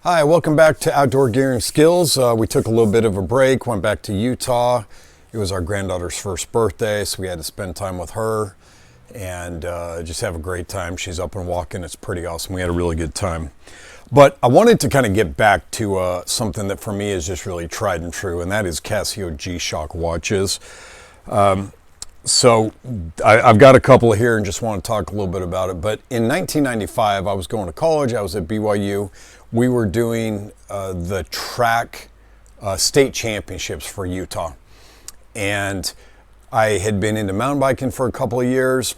Hi, welcome back to Outdoor Gear and Skills. We took a little bit of a break, went back to Utah. It was our granddaughter's first birthday, so we had to spend time with her and just have a great time. She's up and walking. It's pretty awesome. We had a really good time. But I wanted to kind of get back to something that for me is just really tried and true, and that is Casio G-Shock watches. So I've got a couple here and just want to talk a little bit about it. But in 1995, I was going to college. I was at BYU. We were doing the track state championships for Utah. And I had been into mountain biking for a couple of years.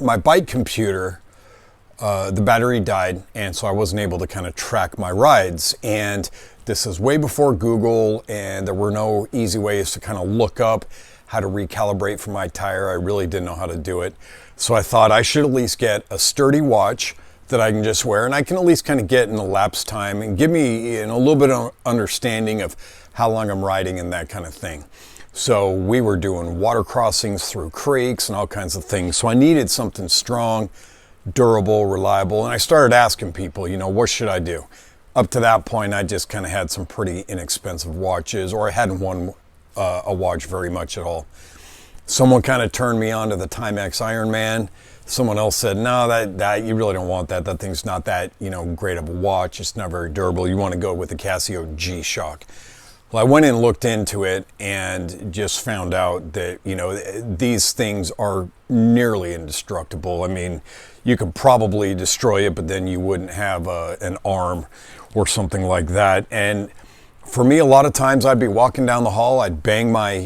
My bike computer, the battery died, and so I wasn't able to kind of track my rides. And this is way before Google, and there were no easy ways to kind of look up how to recalibrate for my tire. I really didn't know how to do it. So I thought I should at least get a sturdy watch that I can just wear, and I can at least kind of get an elapsed time and give me a little bit of understanding of how long I'm riding and that kind of thing. So we were doing water crossings through creeks and all kinds of things. So I needed something strong, durable, reliable. And I started asking people, what should I do? Up to that point, I just kind of had some pretty inexpensive watches, or I hadn't won a watch very much at all. Someone kind of turned me on to the Timex Ironman. Someone else said, no, that you really don't want that. That thing's not that, great of a watch. It's not very durable. You want to go with the Casio G-Shock. Well, I went and looked into it and just found out that, these things are nearly indestructible. I mean, you could probably destroy it, but then you wouldn't have an arm or something like that. And for me, a lot of times I'd be walking down the hall, I'd bang my,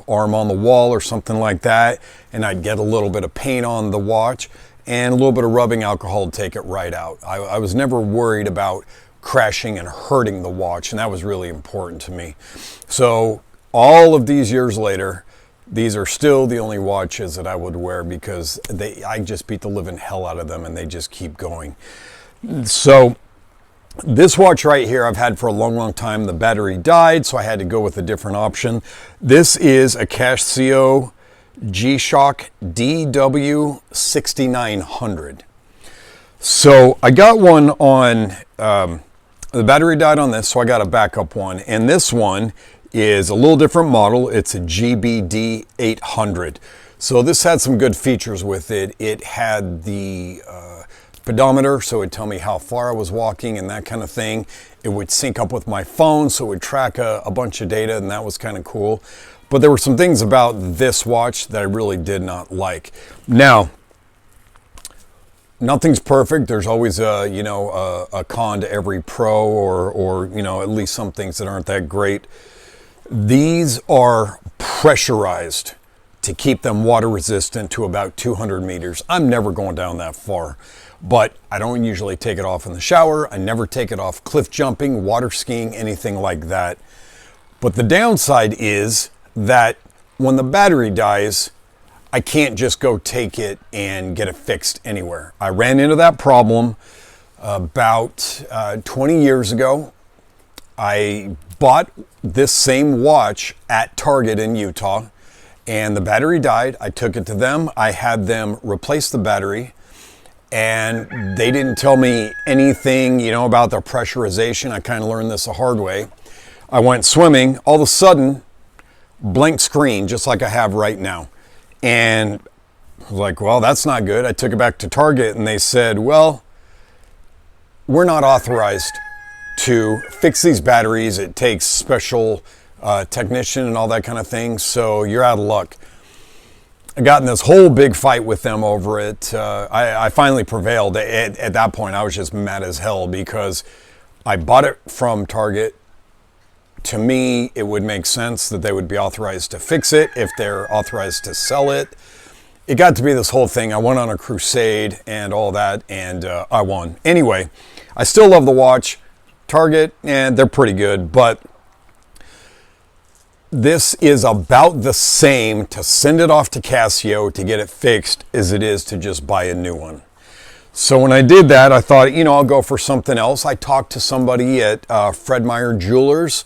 arm on the wall or something like that, and I'd get a little bit of paint on the watch, and a little bit of rubbing alcohol to take it right out. I was never worried about crashing and hurting the watch, and that was really important to me. So all of these years later, these are still the only watches that I would wear because I just beat the living hell out of them, and they just keep going. So this watch right here I've had for a long, long time. The battery died, so I had to go with a different option. This is a Casio G-Shock DW6900. So I got one on, the battery died on this, so I got a backup one. And this one is a little different model. It's a GBD 800. So this had some good features with it. It had the pedometer, so it would tell me how far I was walking and that kind of thing. It would sync up with my phone, so it would track a bunch of data, and that was kind of cool. But there were some things about this watch that I really did not like. Now, nothing's perfect. There's always a con to every pro, or at least some things that aren't that great. These are pressurized to keep them water resistant to about 200 meters. I'm never going down that far. But I don't usually take it off in the shower. I never take it off cliff jumping, water skiing, anything like that. But the downside is that when the battery dies, I can't just go take it and get it fixed anywhere. I ran into that problem about 20 years ago. I bought this same watch at Target in Utah, and the battery died. I took it to them. I had them replace the battery. And they didn't tell me anything, about their pressurization. I kind of learned this the hard way. I went swimming. All of a sudden, blank screen, just like I have right now. And I was like, well, that's not good. I took it back to Target, and they said, well, we're not authorized to fix these batteries. It takes special technician and all that kind of thing, so you're out of luck. I got in this whole big fight with them over it. I finally prevailed. At that point, I was just mad as hell because I bought it from Target. To me, it would make sense that they would be authorized to fix it if they're authorized to sell it. It got to be this whole thing. I went on a crusade and all that, and I won. Anyway, I still love the watch. Target, and they're pretty good, but this is about the same to send it off to Casio to get it fixed as it is to just buy a new one. So when I did that, I thought, I'll go for something else. I talked to somebody at Fred Meyer Jewelers.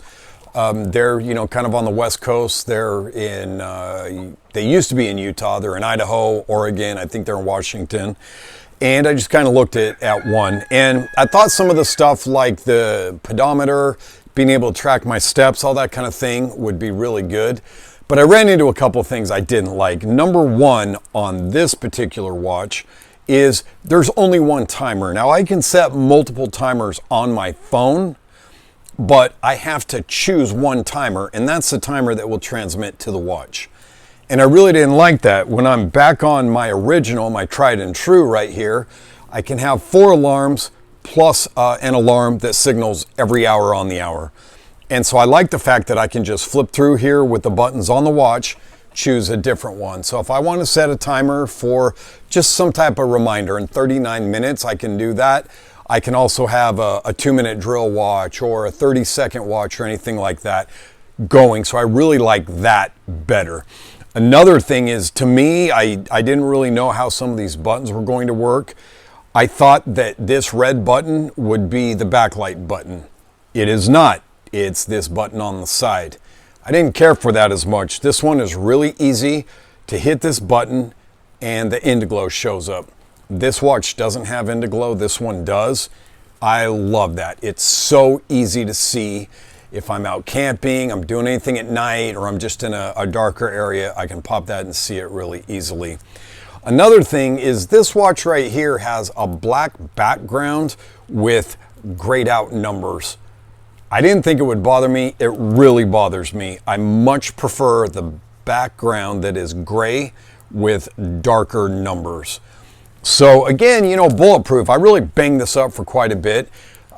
They're, kind of on the West Coast. They're they used to be in Utah. They're in Idaho, Oregon. I think they're in Washington. and I just kind of looked at one, and I thought some of the stuff like the pedometer, being able to track my steps, all that kind of thing would be really good. But I ran into a couple of things I didn't like. Number one on this particular watch is there's only one timer. Now I can set multiple timers on my phone, but I have to choose one timer, and that's the timer that will transmit to the watch. And I really didn't like that. When I'm back on my original, my tried and true right here, I can have 4 alarms plus an alarm that signals every hour on the hour. And so I like the fact that I can just flip through here with the buttons on the watch, choose a different one. So if I want to set a timer for just some type of reminder in 39 minutes, I can do that. I can also have a 2-minute drill watch or a 30-second watch or anything like that going. So I really like that better. Another thing is, to me, I didn't really know how some of these buttons were going to work. I thought that this red button would be the backlight button. It is not. It's this button on the side. I didn't care for that as much. This one is really easy to hit this button and the Indiglo shows up. This watch doesn't have Indiglo. This one does. I love that. It's so easy to see. If I'm out camping, I'm doing anything at night, or I'm just in a darker area, I can pop that and see it really easily. Another thing is this watch right here has a black background with grayed out numbers. I didn't think it would bother me. It really bothers me. I much prefer the background that is gray with darker numbers. So again, you know, bulletproof. I really banged this up for quite a bit.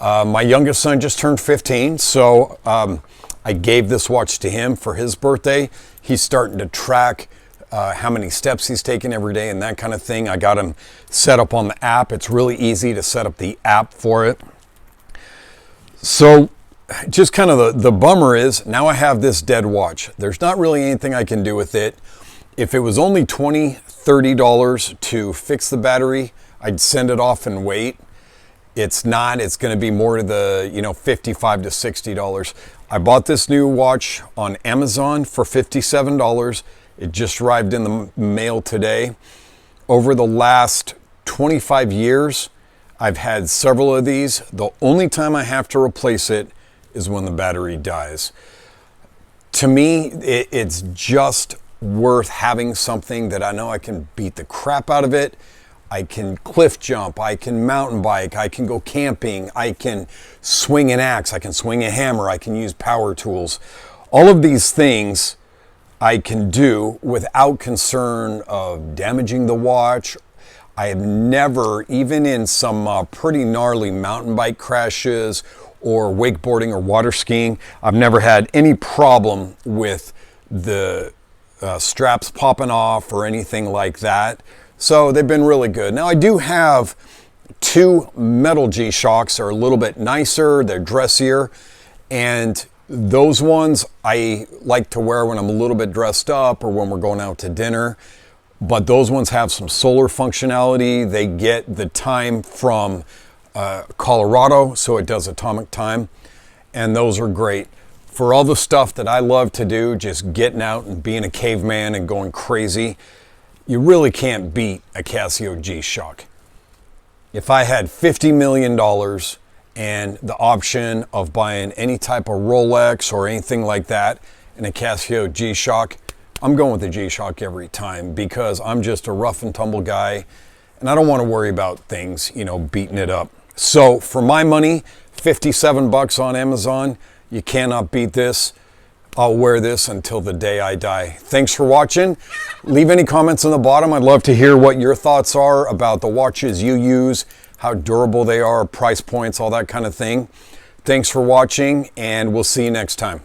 My youngest son just turned 15, so I gave this watch to him for his birthday. He's starting to track how many steps he's taking every day and that kind of thing. I got him set up on the app. It's really easy to set up the app for it. So just kind of the bummer is now I have this dead watch. There's not really anything I can do with it. If it was only $20, $30 to fix the battery, I'd send it off and wait. It's not. It's going to be more to the, $55 to $60. I bought this new watch on Amazon for $57. It just arrived in the mail today. Over the last 25 years, I've had several of these. The only time I have to replace it is when the battery dies. To me, it's just worth having something that I know I can beat the crap out of it. I can cliff jump, I can mountain bike, I can go camping, I can swing an axe, I can swing a hammer, I can use power tools. All of these things I can do without concern of damaging the watch. I have never, even in some pretty gnarly mountain bike crashes or wakeboarding or water skiing, I've never had any problem with the straps popping off or anything like that. So they've been really good. Now I do have 2 metal G-Shocks. They're a little bit nicer, they're dressier, and those ones I like to wear when I'm a little bit dressed up or when we're going out to dinner. But those ones have some solar functionality. They get the time from Colorado, so it does atomic time, and those are great. For all the stuff that I love to do, just getting out and being a caveman and going crazy, you really can't beat a Casio G-Shock. If I had $50 million and the option of buying any type of Rolex or anything like that and a Casio G-Shock, I'm going with the G-Shock every time because I'm just a rough and tumble guy and I don't want to worry about things, beating it up. So for my money, $57 on Amazon, you cannot beat this. I'll wear this until the day I die. Thanks for watching. Leave any comments on the bottom. I'd love to hear what your thoughts are about the watches you use, how durable they are, price points, all that kind of thing. Thanks for watching, and we'll see you next time.